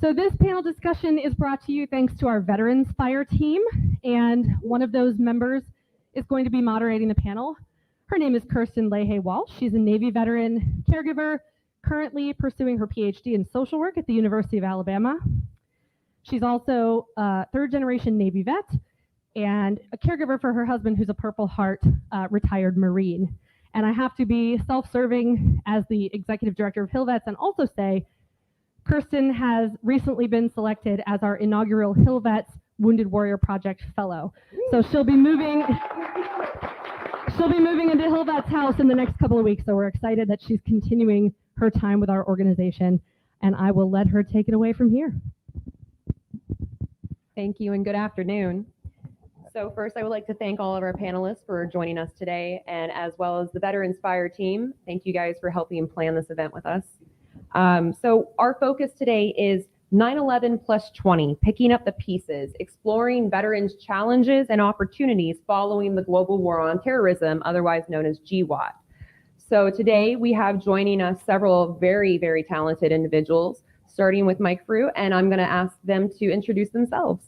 So this panel discussion is brought to you thanks to our Veterans Fireteam, and one of those members is going to be moderating the panel. Her name is Kirsten Laha-Walsh. She's a Navy veteran caregiver, currently pursuing her PhD in social work at the University of Alabama. She's also a third-generation Navy vet and a caregiver for her husband, who's a Purple Heart retired Marine. And I have to be self-serving as the executive director of HillVets and also say Kirsten has recently been selected as our inaugural HillVets Wounded Warrior Project Fellow. So she'll be moving into HillVets house in the next couple of weeks. So we're excited that she's continuing her time with our organization, and I will let her take it away from here. Thank you and good afternoon. So first, I would like to thank all of our panelists for joining us today, and as well as the Veterans Fire Team. Thank you guys for helping plan this event with us. So our focus today is 9/11+20, picking up the pieces, exploring veterans' challenges and opportunities following the global war on terrorism, otherwise known as GWOT. So today we have joining us several very, very talented individuals, starting with Mike Frueh, and I'm going to ask them to introduce themselves.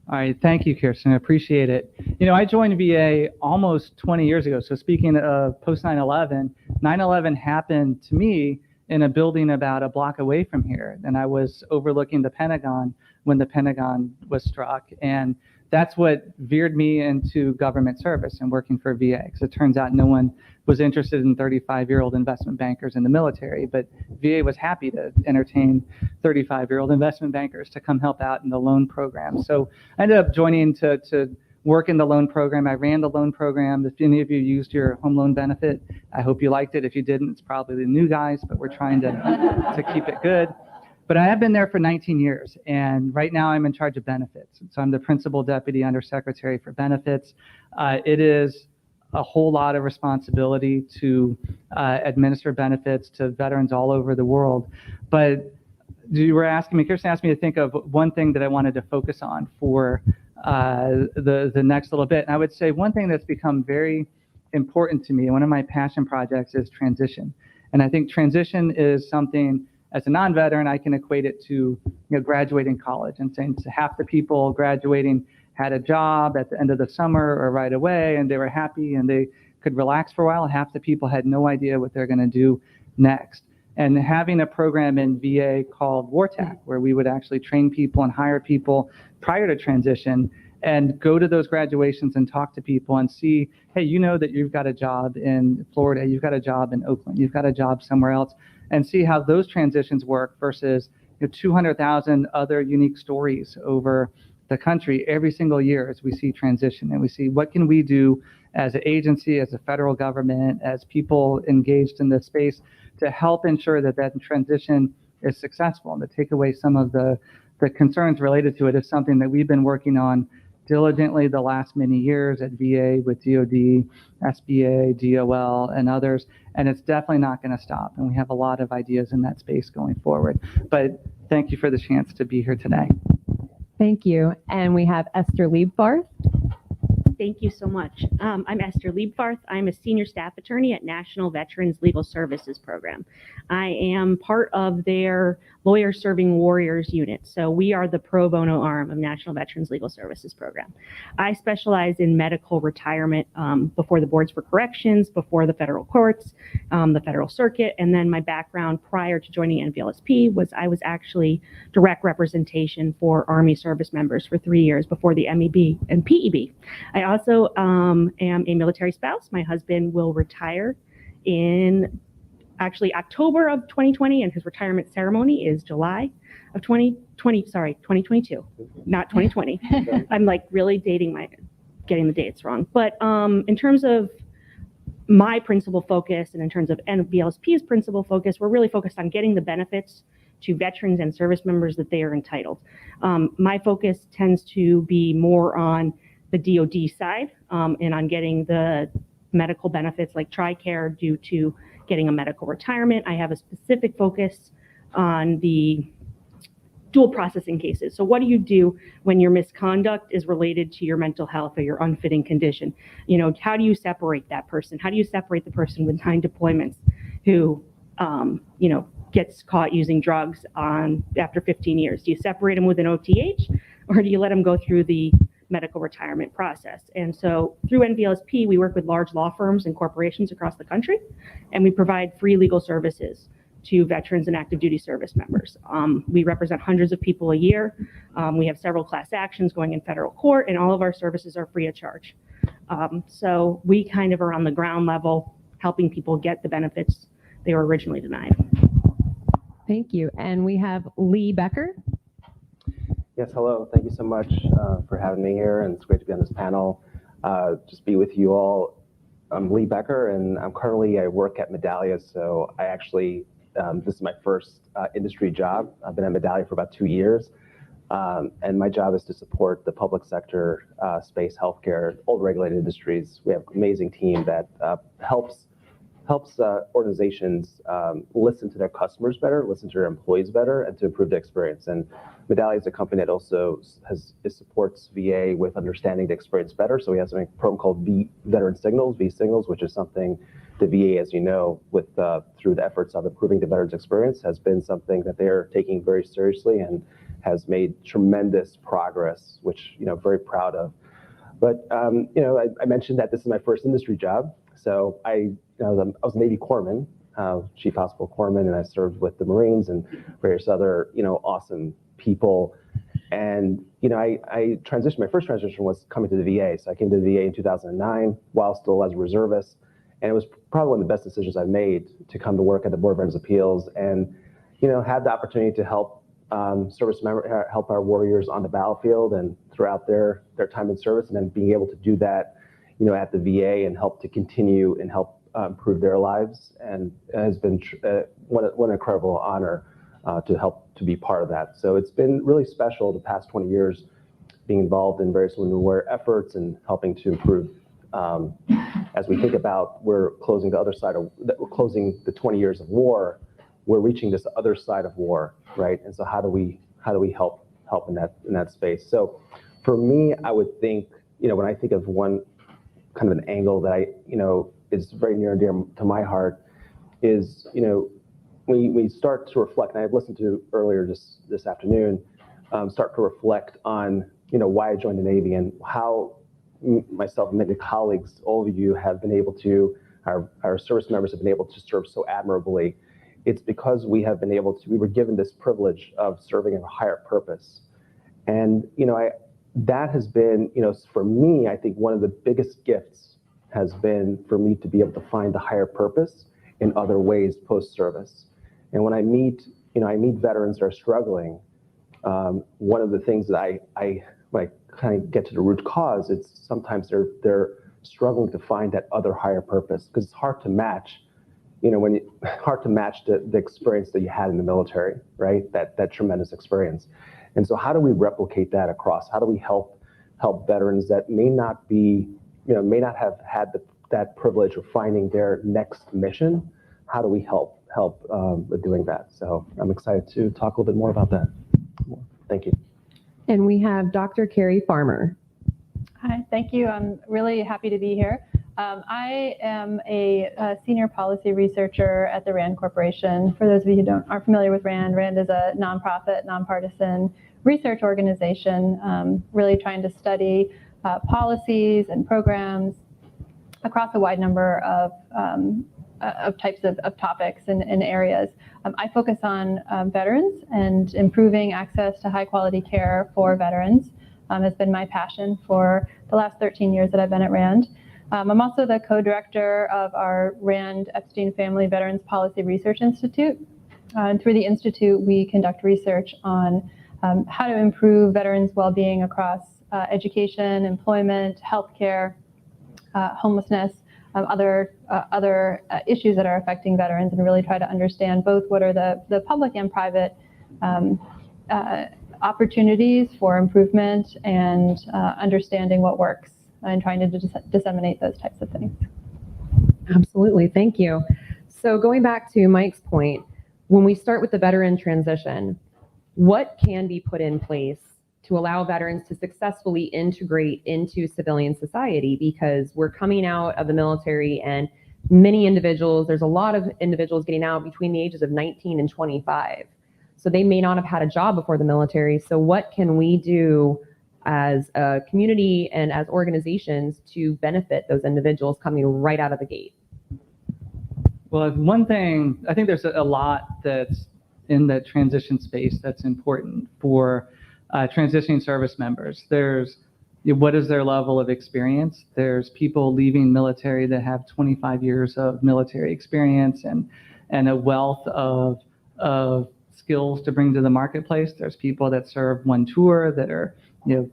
All right, thank you, Kirsten. I appreciate it. You know, I joined VA almost 20 years ago. So speaking of post 9/11, 9/11 happened to me in a building about a block away from here. And I was overlooking the Pentagon when the Pentagon was struck. And that's what veered me into government service and working for VA. Because it turns out no one was interested in 35-year-old investment bankers in the military, but VA was happy to entertain 35-year-old investment bankers to come help out in the loan program. So I ended up joining to work in the loan program. I ran the loan program. If any of you used your home loan benefit, I hope you liked it. If you didn't, it's probably the new guys, but we're trying to keep it good. But I have been there for 19 years, and right now I'm in charge of benefits. So I'm the Principal Deputy Undersecretary for Benefits. It is a whole lot of responsibility to administer benefits to veterans all over the world. But you were asking me, Kirsten asked me to think of one thing that I wanted to focus on for the next little bit. And I would say one thing that's become very important to me, one of my passion projects, is transition. And I think transition is something, as a non-veteran, I can equate it to graduating college and saying half the people graduating had a job at the end of the summer or right away, and they were happy and they could relax for a while. Half the people had no idea what they're going to do next. And having a program in VA called WARTAC, where we would actually train people and hire people prior to transition and go to those graduations and talk to people and see, hey, you know that you've got a job in Florida, you've got a job in Oakland, you've got a job somewhere else, and see how those transitions work versus 200,000 other unique stories over the country every single year as we see transition. And we see what can we do as an agency, as a federal government, as people engaged in this space to help ensure that that transition is successful. And to take away some of the concerns related to it is something that we've been working on diligently the last many years at VA with DOD, SBA, DOL, and others. And it's definitely not going to stop. And we have a lot of ideas in that space going forward. But thank you for the chance to be here today. Thank you. And we have Esther Leibfarth. Thank you so much. I'm Esther Leibfarth. I'm a senior staff attorney at National Veterans Legal Services Program. I am part of their Lawyer Serving Warriors unit. So we are the pro bono arm of National Veterans Legal Services Program. I specialize in medical retirement before the boards for corrections, before the federal courts, the federal circuit, and then my background prior to joining NVLSP was I was actually direct representation for Army service members for 3 years before the MEB and PEB. I also am a military spouse. My husband will retire in actually October of 2020, and his retirement ceremony is July of 2022, not 2020. I'm like really getting the dates wrong. But in terms of my principal focus and in terms of NVLSP's principal focus, we're really focused on getting the benefits to veterans and service members that they are entitled. My focus tends to be more on the DOD side and on getting the medical benefits like TRICARE due to getting a medical retirement. I have a specific focus on the dual processing cases. So what do you do when your misconduct is related to your mental health or your unfitting condition? How do you separate that person? How do you separate the person with 9 deployments who, gets caught using drugs after 15 years? Do you separate them with an OTH, or do you let them go through the medical retirement process? And so through NVLSP, we work with large law firms and corporations across the country, and we provide free legal services to veterans and active duty service members. We represent hundreds of people a year. We have several class actions going in federal court, and all of our services are free of charge. So we kind of are on the ground level, helping people get the benefits they were originally denied. Thank you. And we have Lee Becker. Yes, hello. Thank you so much for having me here, and it's great to be on this panel. Just be with you all. I'm Lee Becker, and I work at Medallia, so I actually, this is my first industry job. I've been at Medallia for about 2 years, and my job is to support the public sector, space, healthcare, all the regulated industries. We have an amazing team that helps organizations listen to their customers better, listen to their employees better, and to improve the experience. And Medallia is a company that also supports VA with understanding the experience better. So we have a program called Veteran Signals, V Signals, which is something the VA, as you know, through the efforts of improving the veterans experience, has been something that they are taking very seriously and has made tremendous progress, which very proud of. But I mentioned that this is my first industry job. So I was a Navy corpsman, chief hospital corpsman, and I served with the Marines and various other awesome people. And I transitioned. My first transition was coming to the VA. So I came to the VA in 2009 while still as a reservist, and it was probably one of the best decisions I've made to come to work at the Board of Veterans Appeals and had the opportunity to help help our warriors on the battlefield and throughout their time in service, and then being able to do that at the VA and help to continue and help improve their lives, and it has been what an incredible honor to help to be part of that. So it's been really special the past 20 years being involved in various women aware efforts and helping to improve. As we think about we're closing the 20 years of war, we're reaching this other side of war, right? And so how do we help in that space? So for me, I would think when I think of one kind of an angle that is very near and dear to my heart is, we start to reflect, and I've listened to earlier this afternoon, start to reflect on, why I joined the Navy and how myself and many colleagues, all of you have been able to, our service members have been able to serve so admirably. It's because we were given this privilege of serving in a higher purpose. And, that has been, for me, I think one of the biggest gifts has been for me to be able to find the higher purpose in other ways post-service. And when I meet veterans that are struggling, one of the things that when I kind of get to the root cause, it's sometimes they're struggling to find that other higher purpose, because it's hard to match, hard to match the experience that you had in the military, right? That tremendous experience. And so how do we replicate that across? How do we help veterans that may not have had that privilege of finding their next mission? How do we help with doing that? So I'm excited to talk a little bit more about that. Thank you. And we have Dr. Carrie Farmer. Hi, thank you. I'm really happy to be here. I am a senior policy researcher at the RAND Corporation. For those of you who aren't familiar with RAND, RAND is a nonprofit, nonpartisan research organization, really trying to study policies and programs across a wide number of types of topics and areas. I focus on veterans and improving access to high quality care for veterans. Has been my passion for the last 13 years that I've been at RAND. I'm also the co-director of our RAND Epstein Family Veterans Policy Research Institute. And through the Institute, we conduct research on how to improve veterans' well-being across education, employment, healthcare, homelessness, other issues that are affecting veterans, and really try to understand both what are the public and private opportunities for improvement and understanding what works and trying to disseminate those types of things. Absolutely, thank you. So going back to Mike's point, when we start with the veteran transition, what can be put in place to allow veterans to successfully integrate into civilian society? Because we're coming out of the military and many individuals, there's a lot of individuals getting out between the ages of 19 and 25. So they may not have had a job before the military. So what can we do as a community and as organizations to benefit those individuals coming right out of the gate? Well, one thing, I think there's a lot that's in the transition space that's important for transitioning service members. There's what is their level of experience? There's people leaving military that have 25 years of military experience and a wealth of skills to bring to the marketplace. There's people that serve one tour that are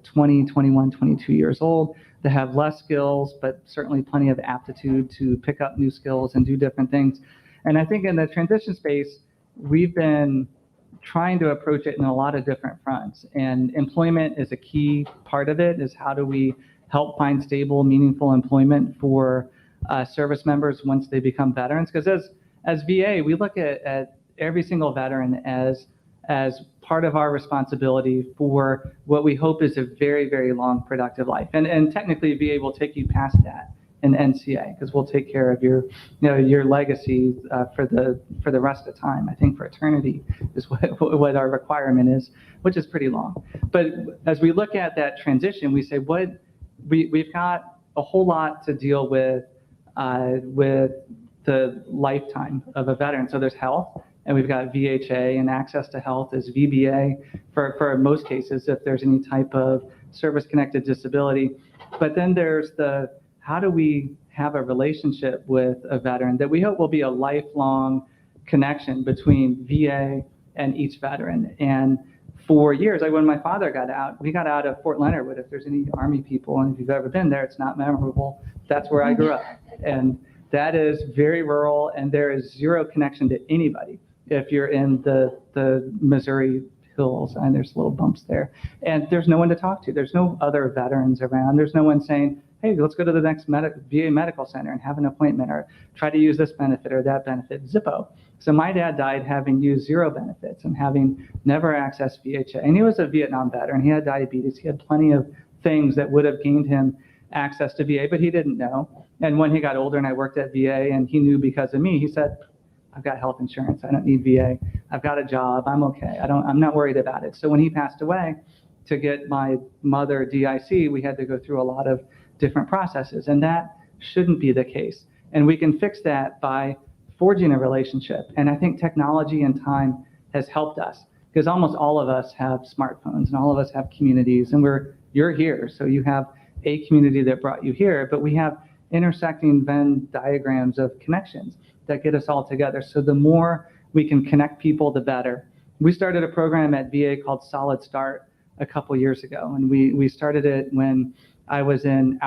20, 21, 22 years old that have less skills, but certainly plenty of aptitude to pick up new skills and do different things. And I think in the transition space, we've been trying to approach it in a lot of different fronts. And employment is a key part of it, is how do we help find stable, meaningful employment for service members once they become veterans? Because as VA, we look at every single veteran as part of our responsibility for what we hope is a very, very long, productive life. And technically, VA will take you past that in NCA, because we'll take care of your legacy for the rest of the time. I think for eternity is what our requirement is, which is pretty long. But as we look at that transition, we say we've got a whole lot to deal with the lifetime of a veteran. So there's health, and we've got VHA, and access to health is VBA for most cases if there's any type of service-connected disability. But then there's how do we have a relationship with a veteran that we hope will be a lifelong connection between VA and each veteran. And for years, like when my father got out, we got out of Fort Leonard Wood. If there's any Army people, and if you've ever been there, it's not memorable. That's where I grew up. And that is very rural, and there is zero connection to anybody if you're in the Missouri hills, and there's little bumps there. And there's no one to talk to. There's no other veterans around. There's no one saying, hey, let's go to the next VA medical center and have an appointment, or try to use this benefit or that benefit. Zippo. So my dad died having used zero benefits and having never accessed VHA. And he was a Vietnam veteran. He had diabetes. He had plenty of things that would have gained him access to VA, but he didn't know. And when he got older and I worked at VA and he knew because of me, he said, I've got health insurance. I don't need VA. I've got a job. I'm okay. I'm not worried about it. So when he passed away, to get my mother DIC, we had to go through a lot of different processes, and that shouldn't be the case. And we can fix that by forging a relationship. And I think technology and time has helped us, because almost all of us have smartphones and all of us have communities, and you're here. So you have a community that brought you here, but we have intersecting Venn diagrams of connections that get us all together. So the more we can connect people, the better. We started a program at VA called Solid Start a couple years ago, and we started it when I was in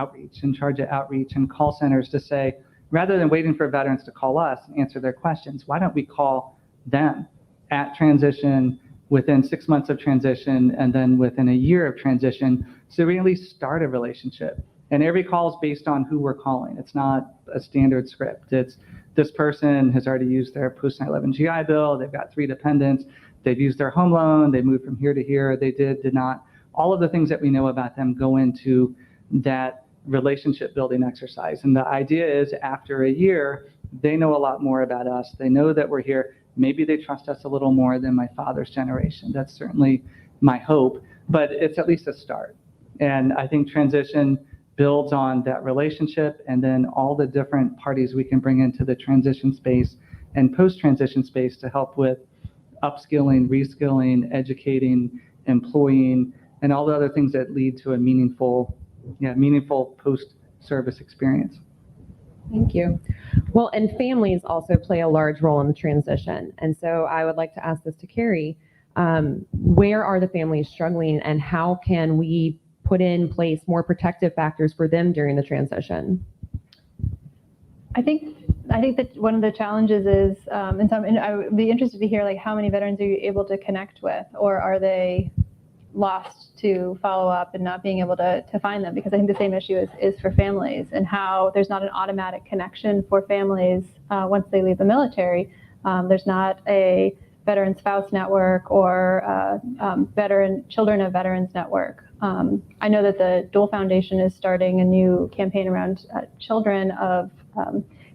charge of outreach and call centers, to say, rather than waiting for veterans to call us and answer their questions, why don't we call them at transition, within 6 months of transition, and then within a year of transition, so we at least start a relationship. And every call is based on who we're calling. It's not a standard script. It's this person has already used their post-9/11 GI Bill, they've got 3 dependents, they've used their home loan, they moved from here to here, they did not. All of the things that we know about them go into that relationship building exercise. And the idea is, after a year, they know a lot more about us. They know that we're here. Maybe they trust us a little more than my father's generation. That's certainly my hope, but it's at least a start. And I think transition builds on that relationship, and then all the different parties we can bring into the transition space and post-transition space to help with upskilling, reskilling, educating, employing, and all the other things that lead to a meaningful post-service experience. Thank you. Well, and families also play a large role in the transition. And so I would like to ask this to Carrie. Where are the families struggling, and how can we put in place more protective factors for them during the transition? I think that one of the challenges is, and I would be interested to hear, like, how many veterans are you able to connect with, or are they lost to follow up and not being able to find them? Because I think the same issue is for families, and how there's not an automatic connection for families once they leave the military. There's not a veteran spouse network or veteran children of veterans network. I know that the Dole Foundation is starting a new campaign around children of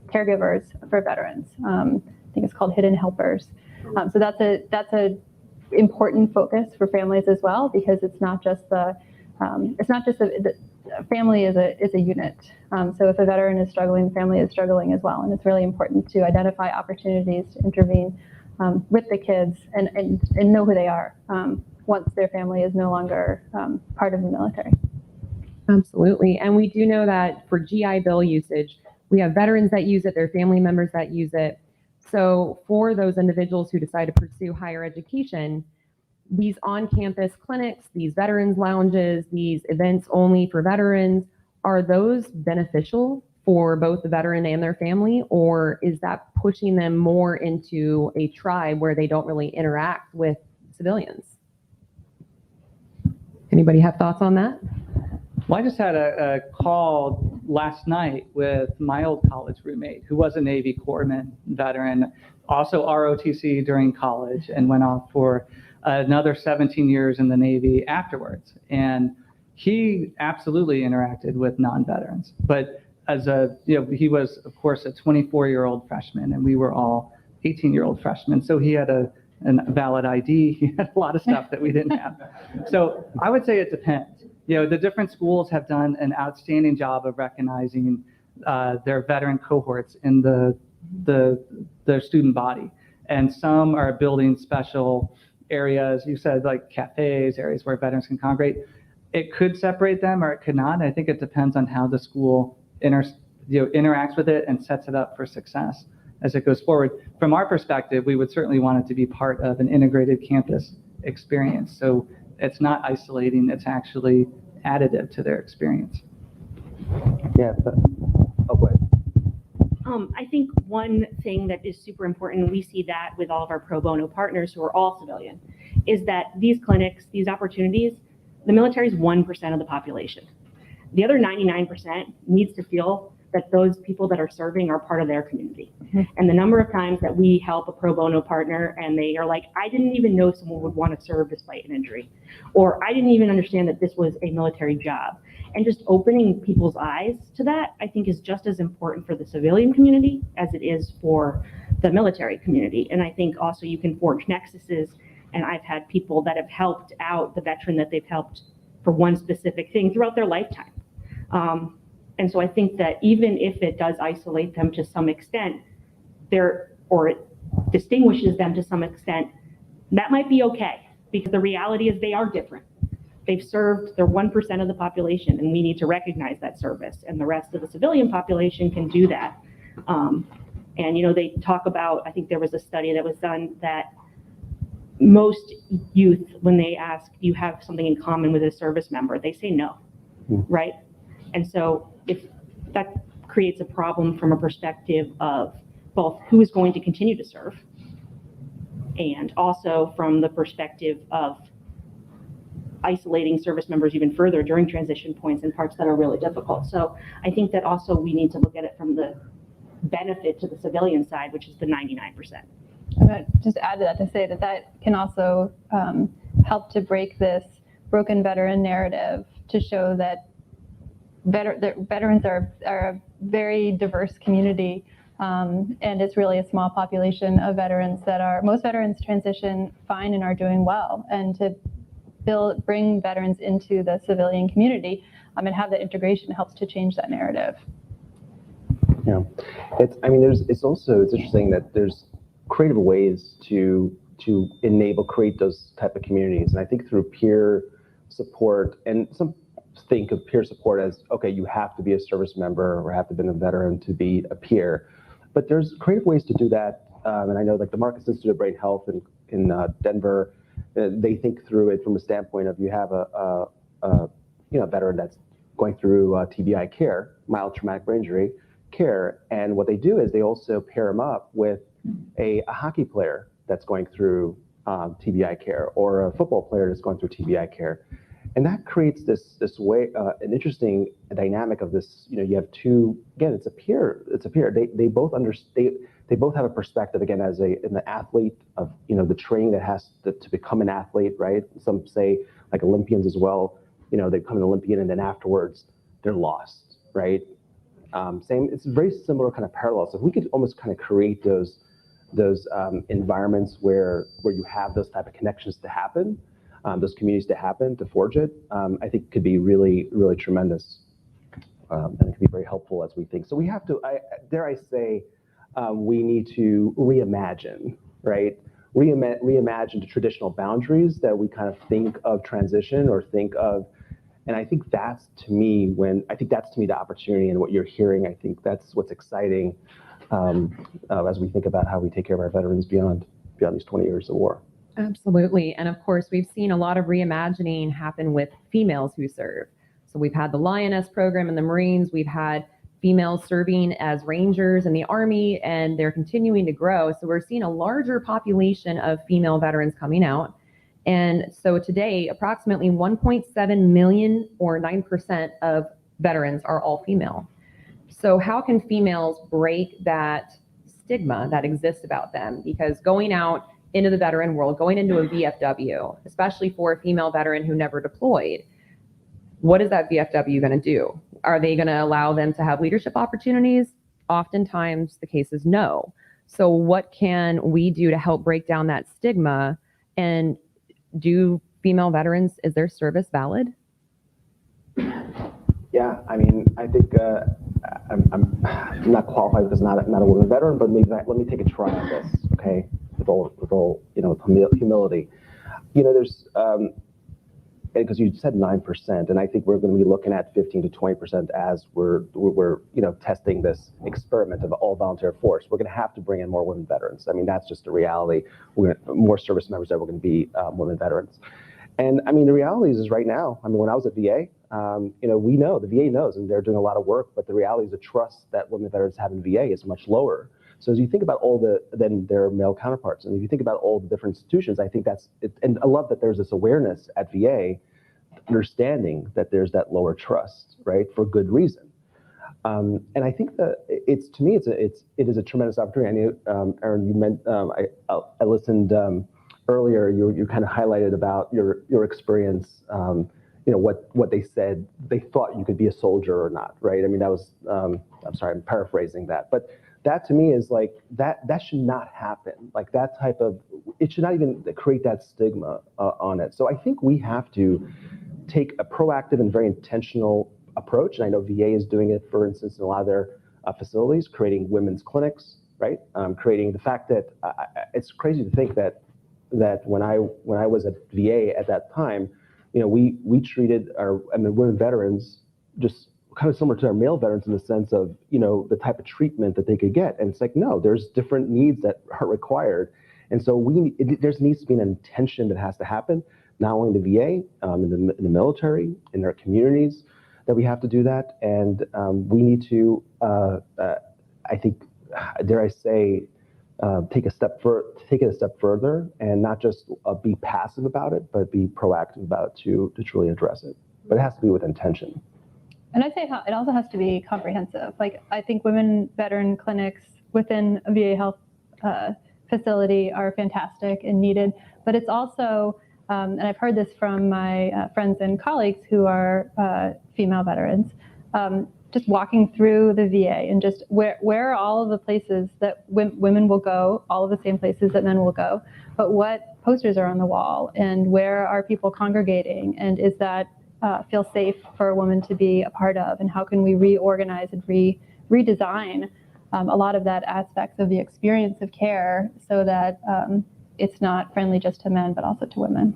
caregivers for veterans. I think it's called Hidden Helpers. So that's a important focus for families as well, because it's not just the family is a unit. So if a veteran is struggling, the family is struggling as well, and it's really important to identify opportunities to intervene with the kids and know who they are once their family is no longer part of the military. Absolutely. And we do know that for GI Bill usage, we have veterans that use it, their family members that use it. So for those individuals who decide to pursue higher education, these on-campus clinics, these veterans lounges, these events only for veterans, are those beneficial for both the veteran and their family, or is that pushing them more into a tribe where they don't really interact with civilians? Anybody have thoughts on that? Well, I just had a call last night with my old college roommate, who was a Navy corpsman veteran, also ROTC during college, and went off for another 17 years in the Navy afterwards. And he absolutely interacted with non-veterans. But he was, of course, a 24-year-old freshman, and we were all 18-year-old freshmen. So he had a valid ID. He had a lot of stuff that we didn't have. So I would say it depends. The different schools have done an outstanding job of recognizing their veteran cohorts in their student body. And some are building special areas, you said, like cafes, areas where veterans can congregate. It could separate them or it could not. I think it depends on how the school interacts with it and sets it up for success as it goes forward. From our perspective, we would certainly want it to be part of an integrated campus experience. So it's not isolating, it's actually additive to their experience. Yeah, go ahead. I think one thing that is super important, and we see that with all of our pro bono partners who are all civilian, is that these clinics, these opportunities, the military is 1% of the population. The other 99% needs to feel that those people that are serving are part of their community. Mm-hmm. And the number of times that we help a pro bono partner and they are like, I didn't even know someone would want to serve despite an injury, or I didn't even understand that this was a military job. And just opening people's eyes to that, I think, is just as important for the civilian community as it is for the military community. And I think also you can forge nexuses, and I've had people that have helped out the veteran that they've helped for one specific thing throughout their lifetime. And so I think that even if it does isolate them to some extent, or it distinguishes them to some extent, that might be okay, because the reality is they are different. They've served, they're 1% of the population, and we need to recognize that service, and the rest of the civilian population can do that. And they talk about, I think there was a study that was done that most youth, when they ask, do you have something in common with a service member, they say no, right? And so if that creates a problem from a perspective of both who is going to continue to serve, and also from the perspective of isolating service members even further during transition points in parts that are really difficult. So I think that also we need to look at it from the benefit to the civilian side, which is the 99%. I'm going to just add to that to say that can also help to break this broken veteran narrative, to show that veterans are a very diverse community, and it's really a small population of veterans most veterans transition fine and are doing well, and to bring veterans into the civilian community and have that integration helps to change that narrative. Yeah, it's interesting that there's creative ways to create those type of communities, and I think through peer support, and some think of peer support as, okay, you have to be a service member or have to have been a veteran to be a peer, but there's creative ways to do that, and I know like the Marcus Institute of Brain Health in Denver, they think through it from a standpoint of, you have a veteran that's going through TBI care, mild traumatic brain injury care, and what they do is they also pair them up with a hockey player that's going through TBI care, or a football player that's going through TBI care. And that creates this way, an interesting dynamic of this. You have two. Again, it's a peer. They both understand. They both have a perspective. Again, as an athlete of the training that has to become an athlete, right? Some say like Olympians as well. They become an Olympian and then afterwards they're lost, right? Same, it's very similar kind of parallels. So if we could almost kind of create those environments where you have those type of connections to happen, those communities to happen, to forge it, I think could be really, really tremendous. And it could be very helpful as we think. So we have to, dare I say, we need to reimagine, right? Reimagine the traditional boundaries that we kind of think of transition or think of. And I think that's to me the opportunity and what you're hearing. I think that's what's exciting as we think about how we take care of our veterans beyond these 20 years of war. Absolutely. And of course, we've seen a lot of reimagining happen with females who serve. So we've had the Lioness program in the Marines. We've had females serving as Rangers in the Army, and they're continuing to grow. So we're seeing a larger population of female veterans coming out. And so today, approximately 1.7 million or 9% of veterans are all female. So how can females break that stigma that exists about them? Because going out into the veteran world, going into a VFW, especially for a female veteran who never deployed, what is that VFW going to do? Are they going to allow them to have leadership opportunities? Oftentimes the case is no. So what can we do to help break down that stigma? And do female veterans, is their service valid? Yeah, I mean, I think I'm not qualified because I'm not a woman veteran, but maybe let me take a try on this, okay? With all humility. There's because you said 9%, and I think we're going to be looking at 15 to 20% as we're testing this experiment of all volunteer force. We're going to have to bring in more women veterans. I mean, that's just a reality. More service members that we're going to be women veterans. And I mean, the reality is right now, I mean, when I was at VA, we know, the VA knows, and they're doing a lot of work, but the reality is the trust that women veterans have in VA is much lower. So as you think about then their male counterparts, and if you think about all the different institutions, I think that's it. And I love that there's this awareness at VA, understanding that there's that lower trust, right, for good reason. And I think that it is a tremendous opportunity. I know, Aaron, you meant, I listened earlier, you kind of highlighted about your experience, what they said, they thought you could be a soldier or not, right? I mean, that was, I'm sorry, I'm paraphrasing that, but that to me is like, that should not happen. Like that type of, it should not even create that stigma on it. So I think we have to take a proactive and very intentional approach. And I know VA is doing it, for instance, in a lot of their facilities, creating women's clinics, right? Creating the fact that it's crazy to think that when I was at VA at that time, we treated women veterans just kind of similar to our male veterans in the sense of, the type of treatment that they could get. And it's like, no, there's different needs that are required. And so there needs to be an intention that has to happen, not only in the VA, in the military, in our communities, that we have to do that. And we need to, I think, dare I say, take it a step further and not just be passive about it, but be proactive about it to truly address it. But it has to be with intention. And I'd say it also has to be comprehensive. Like, I think women veteran clinics within a VA health facility are fantastic and needed, but it's also, and I've heard this from my friends and colleagues who are female veterans, just walking through the VA and just where are all of the places that women will go, all of the same places that men will go, but what posters are on the wall and where are people congregating, and is that feel safe for a woman to be a part of, and how can we reorganize and redesign a lot of that aspects of the experience of care so that it's not friendly just to men but also to women.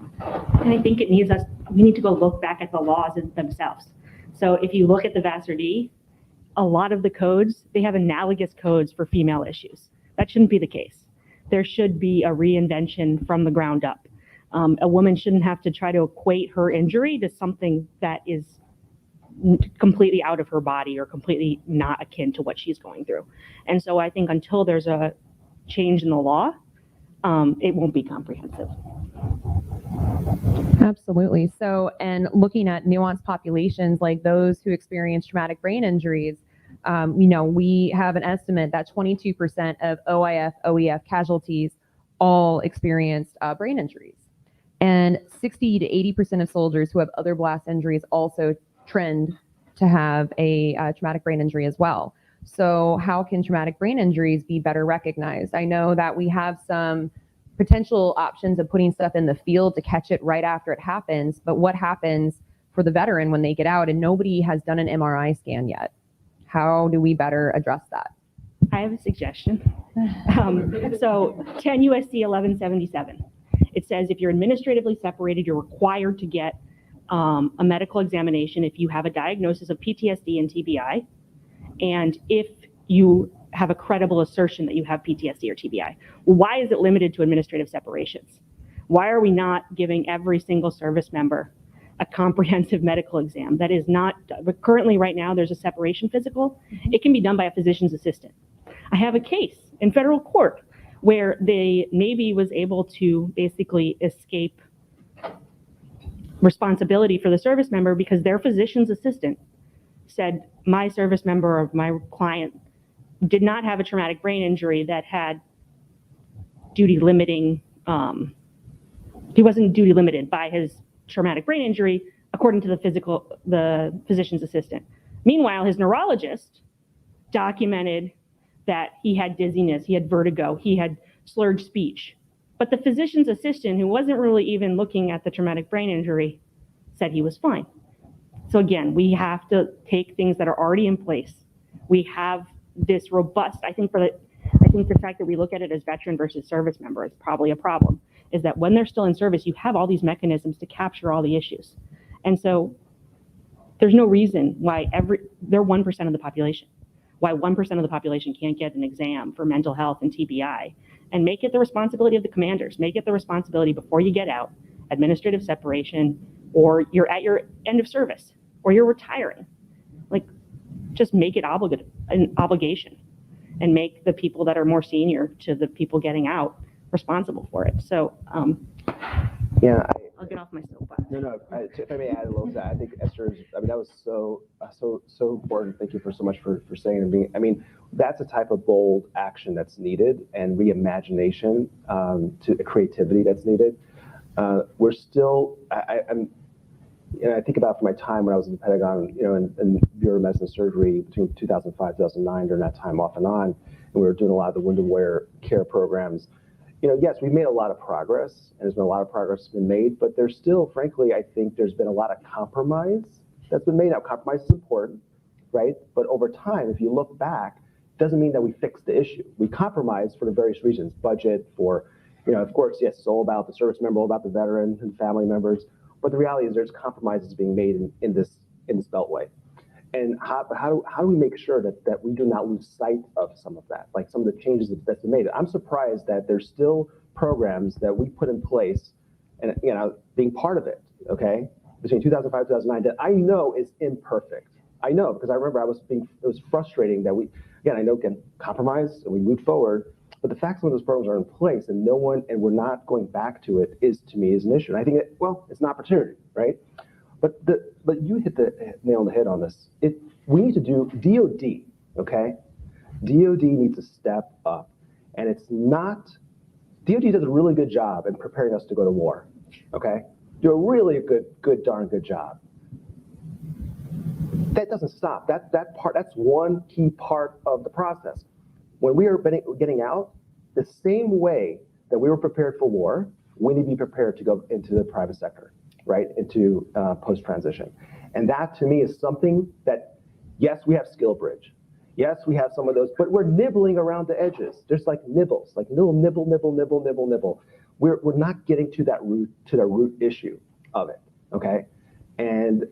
And I think we need to go look back at the laws themselves. So if you look at the VASRD, a lot of the codes, they have analogous codes for female issues. That shouldn't be the case. There should be a reinvention from the ground up. A woman shouldn't have to try to equate her injury to something that is completely out of her body or completely not akin to what she's going through. And so I think until there's a change in the law, it won't be comprehensive. Absolutely. So, and looking at nuanced populations like those who experience traumatic brain injuries, we have an estimate that 22% of OIF, OEF casualties all experienced brain injuries. And 60 to 80% of soldiers who have other blast injuries also trend to have a traumatic brain injury as well. So how can traumatic brain injuries be better recognized? I know that we have some potential options of putting stuff in the field to catch it right after it happens, but what happens for the veteran when they get out and nobody has done an MRI scan yet? How do we better address that? I have a suggestion. So 10 U.S.C. 1177, it says if you're administratively separated, you're required to get a medical examination if you have a diagnosis of PTSD and TBI, and if you have a credible assertion that you have PTSD or TBI. Why is it limited to administrative separations? Why are we not giving every single service member a comprehensive medical exam? That is not, currently right now there's a separation physical. It can be done by a physician's assistant. I have a case in federal court where the Navy was able to basically escape responsibility for the service member because their physician's assistant said, my service member or my client did not have a traumatic brain injury that had duty limiting, he wasn't duty limited by his traumatic brain injury, according to the physician's assistant. Meanwhile, his neurologist documented that he had dizziness, he had vertigo, he had slurred speech. But the physician's assistant, who wasn't really even looking at the traumatic brain injury, said he was fine. So again, we have to take things that are already in place. We have this robust, I think the fact that we look at it as veteran versus service member is probably a problem, is that when they're still in service, you have all these mechanisms to capture all the issues. And so there's no reason why they're 1% of the population, why 1% of the population can't get an exam for mental health and TBI, and make it the responsibility of the commanders, make it the responsibility before you get out, administrative separation, or you're at your end of service, or you're retiring. Like, just make it an obligation, and make the people that are more senior to the people getting out responsible for it. So Yeah, I'll get off my soapbox. no. If I may add a little to that, I think Esther's. I mean, that was so important. Thank you so much for saying and being. I mean, that's a type of bold action that's needed, and reimagination, to creativity that's needed. We're still. I think about from my time when I was in the Pentagon, in Bureau of Medicine and Surgery between 2005 2009, during that time off and on, and we were doing a lot of the wounded warrior care programs. Yes, we've made a lot of progress, and there's been a lot of progress been made, but there's still, frankly, I think there's been a lot of compromise that's been made. Now, compromise is important, right? But over time, if you look back, it doesn't mean that we fixed the issue. We compromised for the various reasons, budget, for, of course, yes, it's all about the service member, all about the veteran and family members, but the reality is there's compromises being made in this beltway. And how do we make sure that we do not lose sight of some of that, like some of the changes that's been made? I'm surprised that there's still programs that we put in place, and being part of it, okay, between 2005 2009, that I know is imperfect. I know, because I remember it was frustrating that I know can compromise and we moved forward, but the fact some of those programs are in place and we're not going back to it to me is an issue. And I think it's an opportunity, right? But you hit the nail on the head on this. We need to do DOD, okay? DOD needs to step up. And DOD does a really good job in preparing us to go to war, okay? Do a really darn good job. That doesn't stop. That's one key part of the process. When we are getting out, the same way that we were prepared for war, we need to be prepared to go into the private sector, right, into post-transition. And that, to me, is something that, yes, we have skill bridge. Yes, we have some of those, but we're nibbling around the edges. There's like nibbles, like little nibble. We're not getting to the root issue of it, okay? And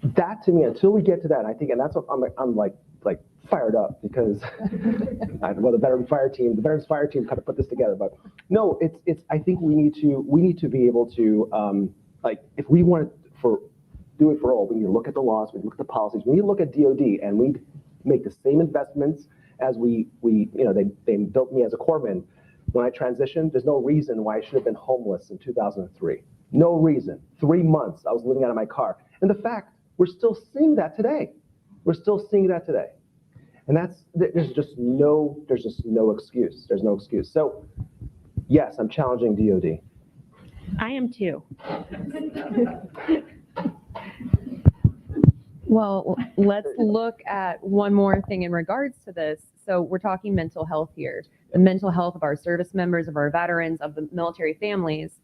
that, to me, until we get to that, I think, and that's what I'm like fired up, because the Veterans Fireteam kind of put this together. But no, it's I think we need to be able to, if we want to do it for all, we need to look at the laws, we need to look at the policies, we need to look at DOD, and we make the same investments as they built me as a corpsman. When I transitioned, there's no reason why I should have been homeless in 2003. No reason. 3 months I was living out of my car. And the fact, we're still seeing that today. And there's just no excuse. There's no excuse. So yes, I'm challenging DOD. I am too. Well, let's look at one more thing in regards to this. So we're talking mental health here, the mental health of our service members, of our veterans, of the military families.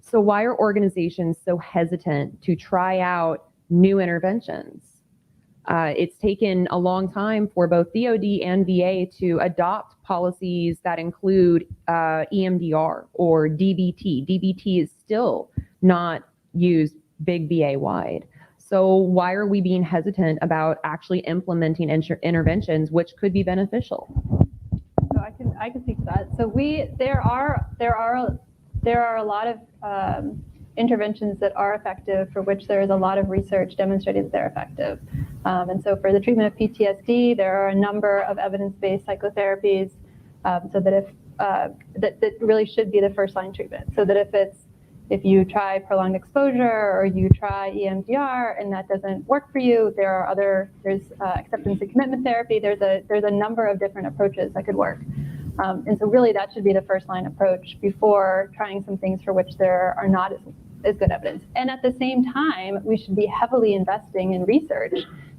So why are organizations so hesitant to try out new interventions? It's taken a long time for both DoD and VA to adopt policies that include EMDR or DBT. DBT is still not used big VA-wide. So why are we being hesitant about actually implementing interventions which could be beneficial? So I can speak to that. So there are a lot of interventions that are effective, for which there is a lot of research demonstrating that they're effective. And so for the treatment of PTSD, there are a number of evidence-based psychotherapies, so that that really should be the first line treatment. So that if you try prolonged exposure or you try EMDR and that doesn't work for you, there's acceptance and commitment therapy. There's a number of different approaches that could work. And so really that should be the first line approach before trying some things for which there are not as good evidence. And at the same time, we should be heavily investing in research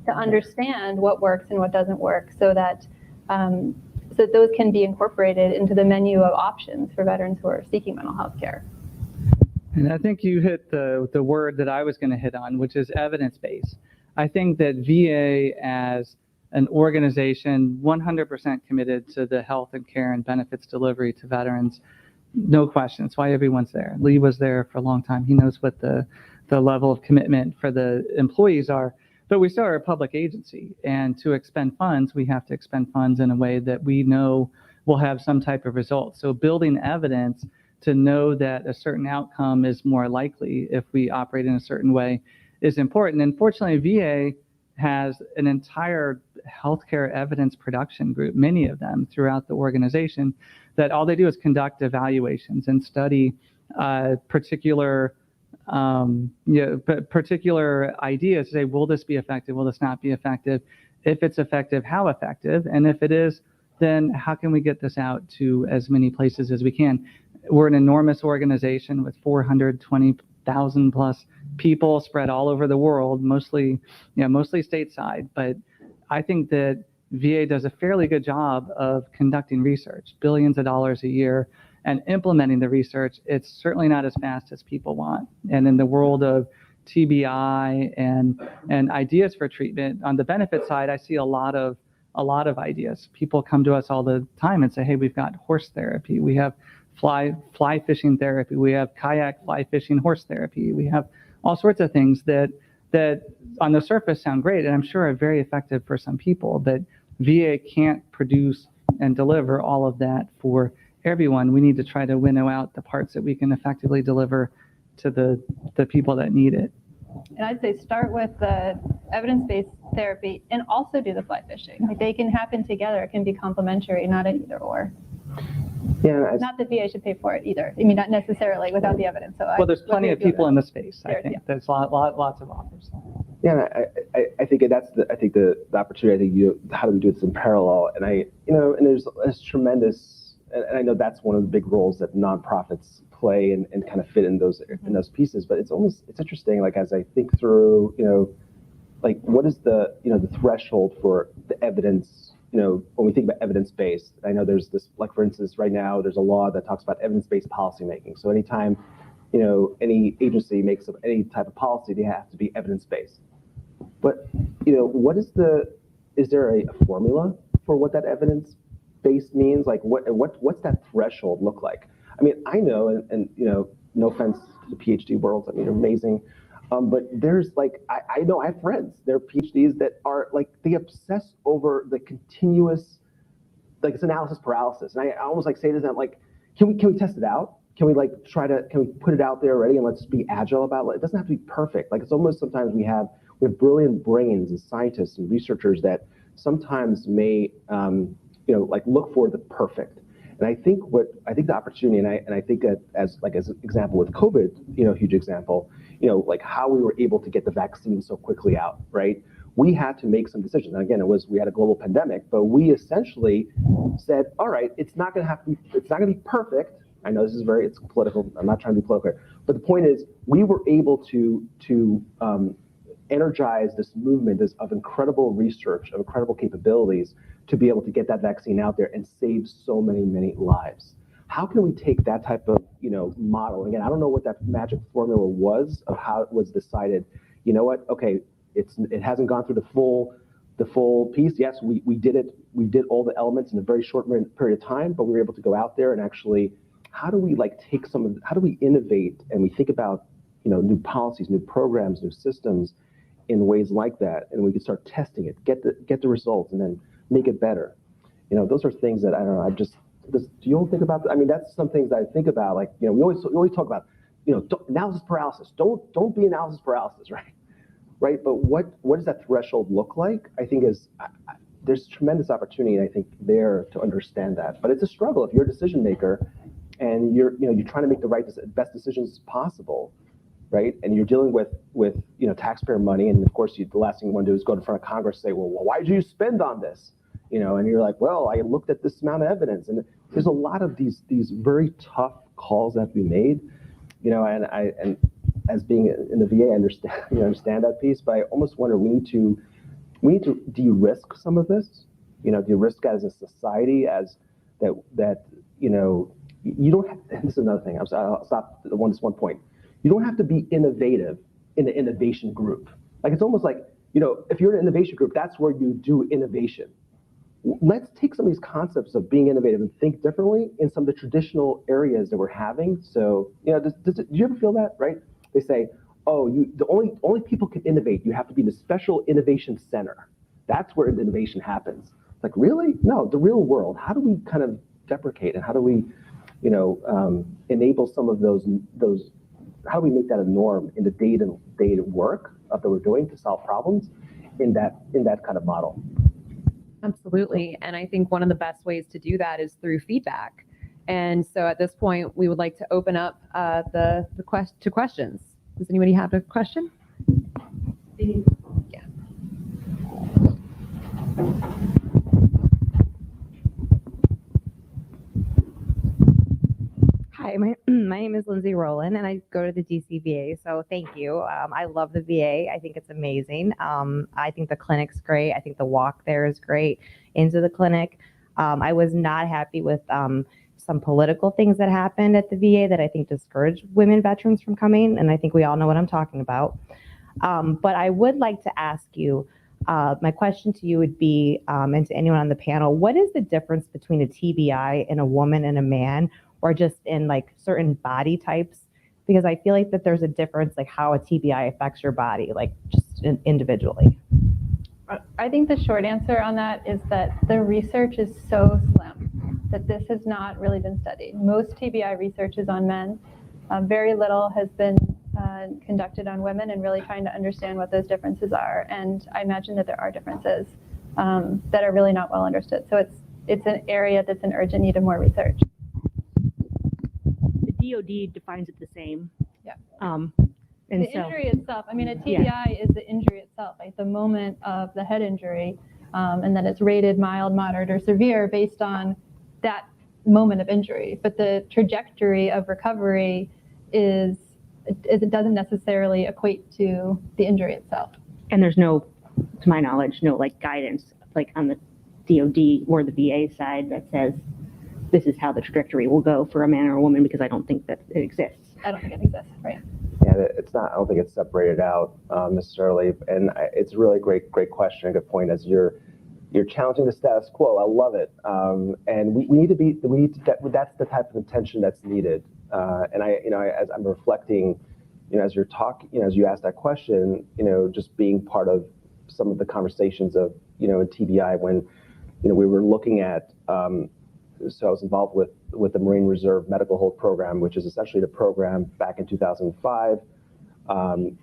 to understand what works and what doesn't work, so that those can be incorporated into the menu of options for veterans who are seeking mental health care. And I think you hit the word that I was going to hit on, which is evidence-based. I think that VA as an organization 100% committed to the health and care and benefits delivery to veterans. No question. It's why everyone's there. Lee was there for a long time. He knows what the level of commitment for the employees are. But we still are a public agency, and to expend funds, we have to expend funds in a way that we know will have some type of result. So building evidence to know that a certain outcome is more likely if we operate in a certain way is important. And fortunately, VA has an entire healthcare evidence production group, many of them throughout the organization, that all they do is conduct evaluations and study particular ideas to say, will this be effective? Will this not be effective? If it's effective, how effective? And if it is, then how can we get this out to as many places as we can? We're an enormous organization with 420,000 plus people spread all over the world, mostly stateside. But I think that VA does a fairly good job of conducting research, billions of dollars a year, and implementing the research. It's certainly not as fast as people want. And in the world of TBI and ideas for treatment, on the benefit side, I see a lot of ideas. People come to us all the time and say, hey, we've got horse therapy. We have fly fishing therapy. We have kayak fly fishing horse therapy. We have all sorts of things that on the surface sound great, and I'm sure are very effective for some people, but VA can't produce and deliver all of that for everyone. We need to try to winnow out the parts that we can effectively deliver to the people that need it. And I'd say start with the evidence-based therapy and also do the fly fishing. Like, they can happen together. It can be complementary, not an either or. Yeah, not that VA should pay for it either. I mean, not necessarily without the evidence. So well, there's plenty of people in the space. I think yeah. there's lots of offers. Yeah, I think that's the opportunity. I think how do we do this in parallel? And and there's tremendous, and I know that's one of the big roles that nonprofits play and kind of fit in those pieces. But it's interesting. Like, as I think through, like, what is the threshold for the evidence? When we think about evidence-based, I know there's this, like, for instance, right now there's a law that talks about evidence-based policymaking. So anytime, any agency makes up any type of policy, they have to be evidence-based. But, is there a formula for what that evidence-based means? Like, what's that threshold look like? I mean, I know, and no offense to the PhD world, I mean, they're amazing. But there's, like, I know I have friends, they're PhDs that are, like, they obsess over the continuous, like, it's analysis paralysis. And I almost, like, say to them, like, can we test it out? Can we, like, can we put it out there already and let's be agile about it? It doesn't have to be perfect. Like, it's almost sometimes we have brilliant brains and scientists and researchers that sometimes may, like, look for the perfect. And I think the opportunity, and I think that as an example with COVID, huge example, like how we were able to get the vaccine so quickly out, right? We had to make some decisions. And again, we had a global pandemic, but we essentially said, all right, it's not going to be perfect. I know this is it's political. I'm not trying to be political here, but the point is, we were able to energized this movement of incredible research, of incredible capabilities to be able to get that vaccine out there and save so many, many lives. How can we take that type of, model? Again, I don't know what that magic formula was of how it was decided. You know what? Okay, it hasn't gone through the full piece. Yes, we did it. We did all the elements in a very short period of time, but we were able to go out there and actually, how do we how do we innovate and we think about, new policies, new programs, new systems in ways like that, and we can start testing it, get the results, and then make it better. Those are things that I don't know. Do you all think about that? I mean, that's some things that I think about. Like, we always talk about, analysis paralysis. Don't be analysis paralysis, right? Right. But what does that threshold look like? I think there's tremendous opportunity, I think, there to understand that. But it's a struggle if you're a decision maker, and you're trying to make the best decisions possible, right? And you're dealing with taxpayer money, and of course the last thing you want to do is go in front of Congress and say, well, why did you spend on this? And you're like, well, I looked at this amount of evidence, and there's a lot of these very tough calls that have to be made, and as being in the VA, I understand that piece, but I almost wonder we need to de-risk some of this, de-risk as a society, as that you don't have, and this is another thing. I'll stop at one point. You don't have to be innovative in the innovation group. Like, it's almost like, if you're in an innovation group, that's where you do innovation. Let's take some of these concepts of being innovative and think differently in some of the traditional areas that we're having. So, do you ever feel that, right? They say, oh, the only people can innovate. You have to be in a special innovation center. That's where the innovation happens. Like, really? No, the real world. How do we kind of deprecate, and how do we, enable some of those? How do we make that a norm in the day-to-day work that we're doing to solve problems in that kind of model? Absolutely. And I think one of the best ways to do that is through feedback. And so at this point, we would like to open up to questions. Does anybody have a question? Yeah. Hi, my name is Lindsay Rowland, and I go to the DCVA, so thank you. I love the VA. I think it's amazing. I think the clinic's great. I think the walk there is great into the clinic. I was not happy with some political things that happened at the VA that I think discouraged women veterans from coming, and I think we all know what I'm talking about. But I would like to ask you, my question to you would be, and to anyone on the panel, what is the difference between a TBI in a woman and a man, or just in like certain body types? Because I feel like that there's a difference, like how a TBI affects your body, like just individually. I think the short answer on that is that the research is so slim that this has not really been studied. Most TBI research is on men. Very little has been conducted on women, and really trying to understand what those differences are. And I imagine that there are differences that are really not well understood. So it's an area that's in urgent need of more research. The DOD defines it the same. Yeah. And the injury itself, I mean, a TBI is the injury itself, like the moment of the head injury, and then it's rated mild, moderate, or severe based on that moment of injury. But the trajectory of recovery it doesn't necessarily equate to the injury itself. And there's no, to my knowledge, no like guidance like on the DOD or the VA side that says this is how the trajectory will go for a man or a woman, because I don't think that it exists. I don't think it exists, right? Yeah, it's not. I don't think it's separated out necessarily. And it's a really great question, good point. As you're challenging the status quo, I love it. And we need to that's the type of attention that's needed. And as I'm reflecting, as you're talking, as you asked that question, just being part of some of the conversations of, in TBI when, we were looking at. So I was involved with the Marine Reserve Medical Hold Program, which is essentially the program back in 2005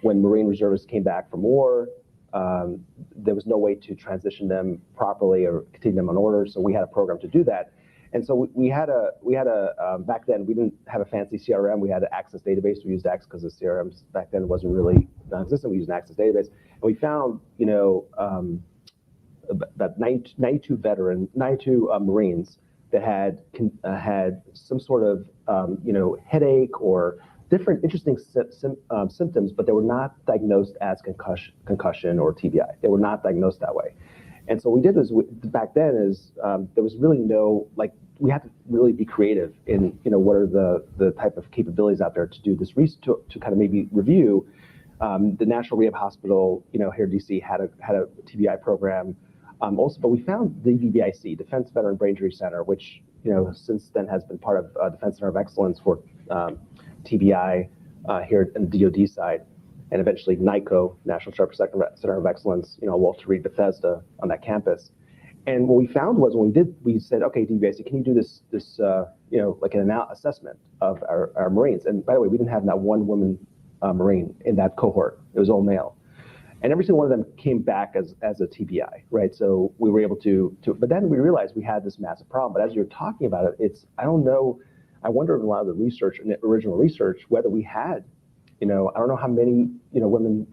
when Marine Reservists came back from war. There was no way to transition them properly or continue them on order, so we had a program to do that. And so we had a back then we didn't have a fancy CRM. We had an Access database. We used X because the CRM back then wasn't really non-existent. We used an Access database, and we found about 92 Marines that had some sort of headache or different interesting symptoms, but they were not diagnosed as concussion or TBI. They were not diagnosed that way. And so what we did was, back then is, there was really no, like, we had to really be creative in, what are the type of capabilities out there to do this research, to kind of maybe review. The National Rehab Hospital, here in DC had a TBI program. Also, but we found the DVBIC, Defense Veteran Brain Injury Center, which, since then has been part of Defense Center of Excellence for TBI here in the DoD side, and eventually NICO, National Center of Excellence, Walter Reed Bethesda on that campus. And what we found was we said, okay, DVBIC, can you do this like an assessment of our Marines? And by the way, we didn't have that one woman Marine in that cohort. It was all male. And every single one of them came back as a TBI, right? So we were able to, but then we realized we had this massive problem. But as you're talking about it, I don't know, I wonder if a lot of the research and the original research, whether we had, I don't know how many, women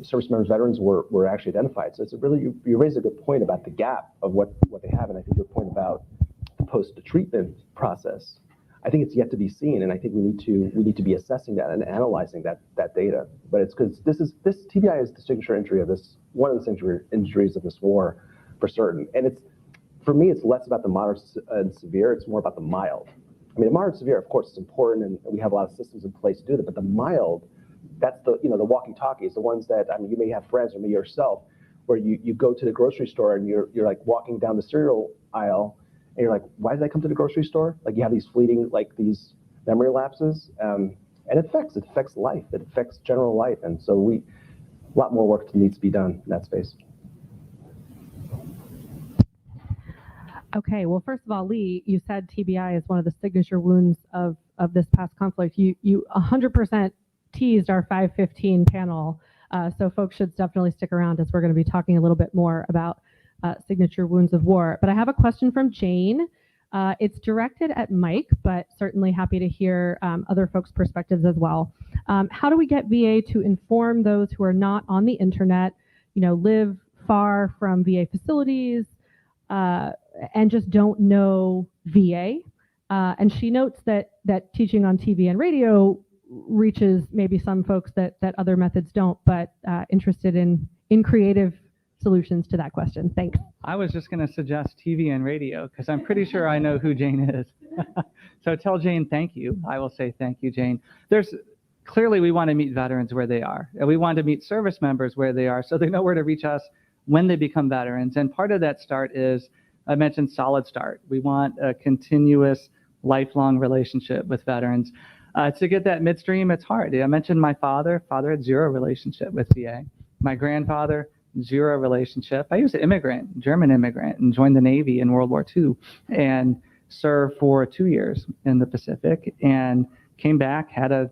service members, veterans were actually identified. So it's really, you raised a good point about the gap of what they have. And I think your point about the post-treatment process, I think it's yet to be seen, and I think we need to be assessing that and analyzing that data. But it's because this TBI is the signature injury of this, one of the signature injuries of this war, for certain. And for me, it's less about the moderate and severe. It's more about the mild. I mean, the moderate and severe, of course, is important, and we have a lot of systems in place to do that. But the mild, that's the the walkie-talkies, the ones that, I mean, you may have friends or me yourself, where you go to the grocery store and you're like walking down the cereal aisle. And you're like, why did I come to the grocery store? Like, you have these fleeting, like, these memory lapses, and it affects life. It affects general life. And so a lot more work needs to be done in that space. Okay, well, first of all, Lee, you said TBI is one of the signature wounds of this past conflict. You 100% teased our 515 panel, so folks should definitely stick around, as we're going to be talking a little bit more about signature wounds of war. But I have a question from Jane. It's directed at Mike, but certainly happy to hear other folks' perspectives as well. How do we get VA to inform those who are not on the internet, live far from VA facilities, and just don't know VA? And she notes that teaching on TV and radio reaches maybe some folks that other methods don't, but interested in creative solutions to that question. Thanks. I was just going to suggest TV and radio because I'm pretty sure I know who Jane is. So tell Jane thank you. I will say thank you, Jane. Clearly we want to meet veterans where they are. And we want to meet service members where they are so they know where to reach us when they become veterans. And part of that start is, I mentioned solid start. We want a continuous, lifelong relationship with veterans. To get that midstream, it's hard. I mentioned my father. Father had zero relationship with VA. My grandfather, zero relationship. I was an immigrant, German immigrant, and joined the Navy in World War II and served for 2 years in the Pacific and came back, had a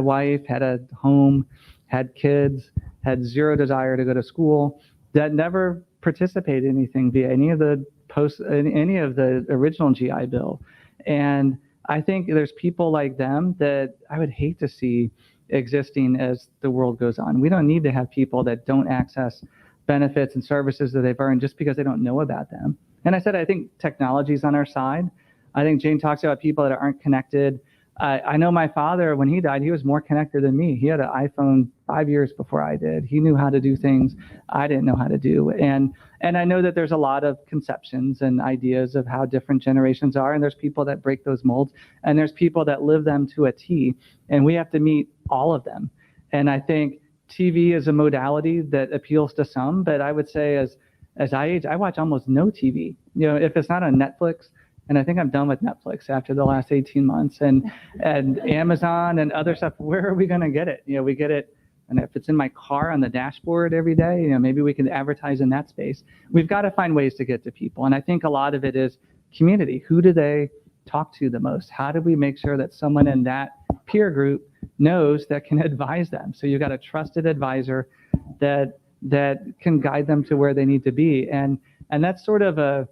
wife, had a home, had kids, had zero desire to go to school, that never participated in anything via any of the original GI Bill. And I think there's people like them that I would hate to see existing as the world goes on. We don't need to have people that don't access benefits and services that they've earned just because they don't know about them. And I said, I think technology's on our side. I think Jane talks about people that aren't connected. I know my father, when he died, he was more connected than me. He had an iPhone 5 years before I did. He knew how to do things I didn't know how to do. And I know that there's a lot of conceptions and ideas of how different generations are. And there's people that break those molds. And there's people that live them to a T. And we have to meet all of them. And I think TV is a modality that appeals to some. But I would say as I age, I watch almost no TV. If it's not on Netflix, and I think I'm done with Netflix after the last 18 months and Amazon and other stuff. Where are we going to get it? We get it. And if it's in my car on the dashboard every day, maybe we can advertise in that space. We've got to find ways to get to people. And I think a lot of it is community. Who do they talk to the most? How do we make sure that someone in that peer group knows that can advise them? So you've got a trusted advisor that can guide them to where they need to be. And that's sort of a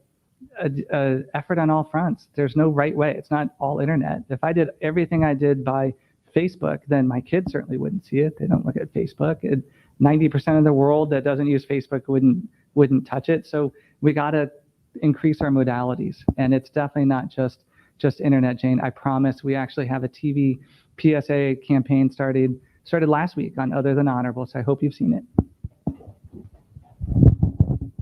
effort on all fronts. There's no right way. It's not all internet. If I did everything I did by Facebook, then my kids certainly wouldn't see it. They don't look at Facebook. 90% of the world that doesn't use Facebook wouldn't touch it. So we got to increase our modalities. And it's definitely not just just internet, Jane. I promise we actually have a TV PSA campaign started last week on Other Than Honorable, so I hope you've seen it.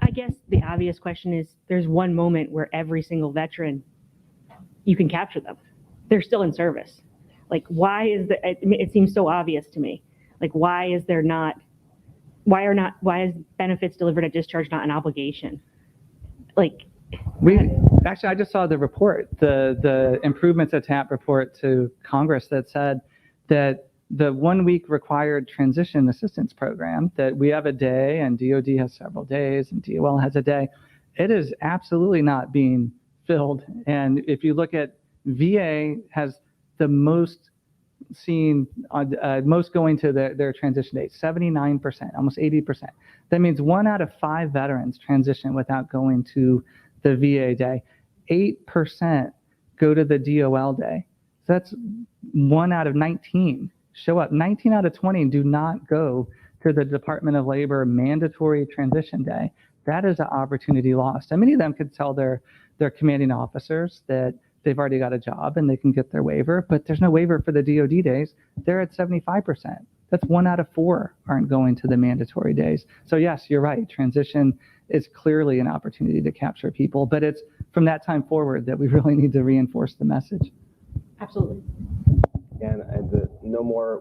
I guess the obvious question is there's one moment where every single veteran, you can capture them. They're still in service. Like, why is it seems so obvious to me. Like, why is benefits delivered at discharge not an obligation? Like, Actually, I just saw the report, the improvements at TAP report to Congress that said that the 1 week required transition assistance program, that we have a day and DOD has several days and DOL has a day, it is absolutely not being filled. And if you look at VA has the most most going to their transition date, 79%, almost 80%. That means 1 out of 5 veterans transition without going to the VA day. 8% go to the DOL day. So that's 1 out of 19 show up. 19 out of 20 do not go to the Department of Labor mandatory transition day. That is an opportunity lost. And many of them could tell their commanding officers that they've already got a job and they can get their waiver, but there's no waiver for the DOD days. They're at 75%. That's 1 out of 4 aren't going to the mandatory days. So yes, you're right. Transition is clearly an opportunity to capture people, but it's from that time forward that we really need to reinforce the message. absolutely. And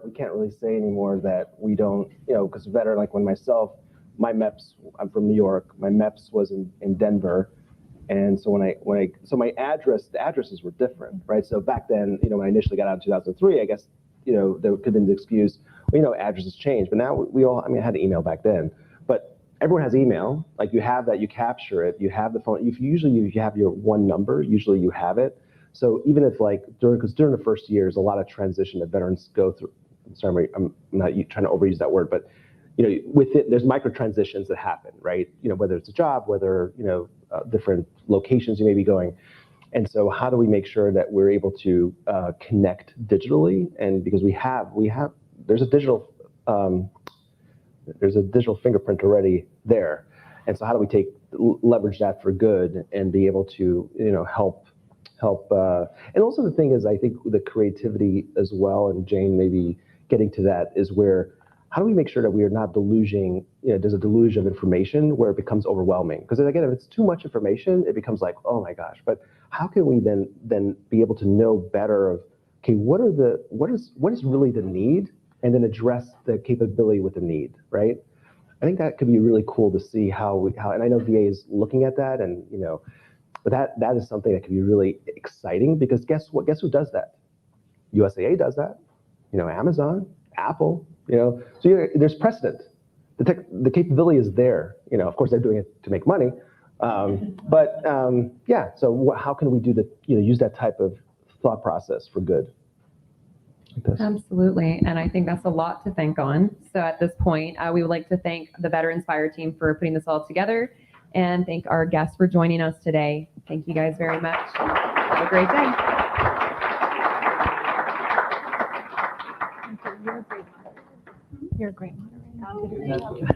we can't really say anymore that we don't, because veteran, like when my MEPS, I'm from New York, my MEPS was in Denver. And so so my the addresses were different, right? So back then, when I initially got out in 2003, I guess, there could have been the excuse, addresses change, but now I had an email back then, but everyone has email. Like you have that, you capture it, you have the phone. Usually you have your one number, usually you have it. So even if during the first years, a lot of transition that veterans go through, I'm not trying to overuse that word, but with it, there's micro transitions that happen, right? Whether it's a job, whether, different locations you may be going. And so how do we make sure that we're able to connect digitally? And because there's a digital fingerprint already there. And so how do we leverage that for good and be able to, help. And also the thing is, I think the creativity as well, and Jane maybe getting to that, is how do we make sure that we are not deluging, there's a deluge of information where it becomes overwhelming? Because again, if it's too much information, it becomes like, oh my gosh. But how can we then be able to know better of, okay, what is really the need, and then address the capability with the need, right? I think that could be really cool to see how, and I know VA is looking at that, and but that is something that could be really exciting, because guess who does that? USAA does that, Amazon, Apple, so there's precedent. The capability is there. Of course they're doing it to make money, but so how can we use that type of thought process for good? Like Absolutely, and I think that's a lot to think on. So at this point, we would like to thank the Veterans Fire Team for putting this all together, and thank our guests for joining us today. Thank you guys very much. Have a great day. You're a great moderator.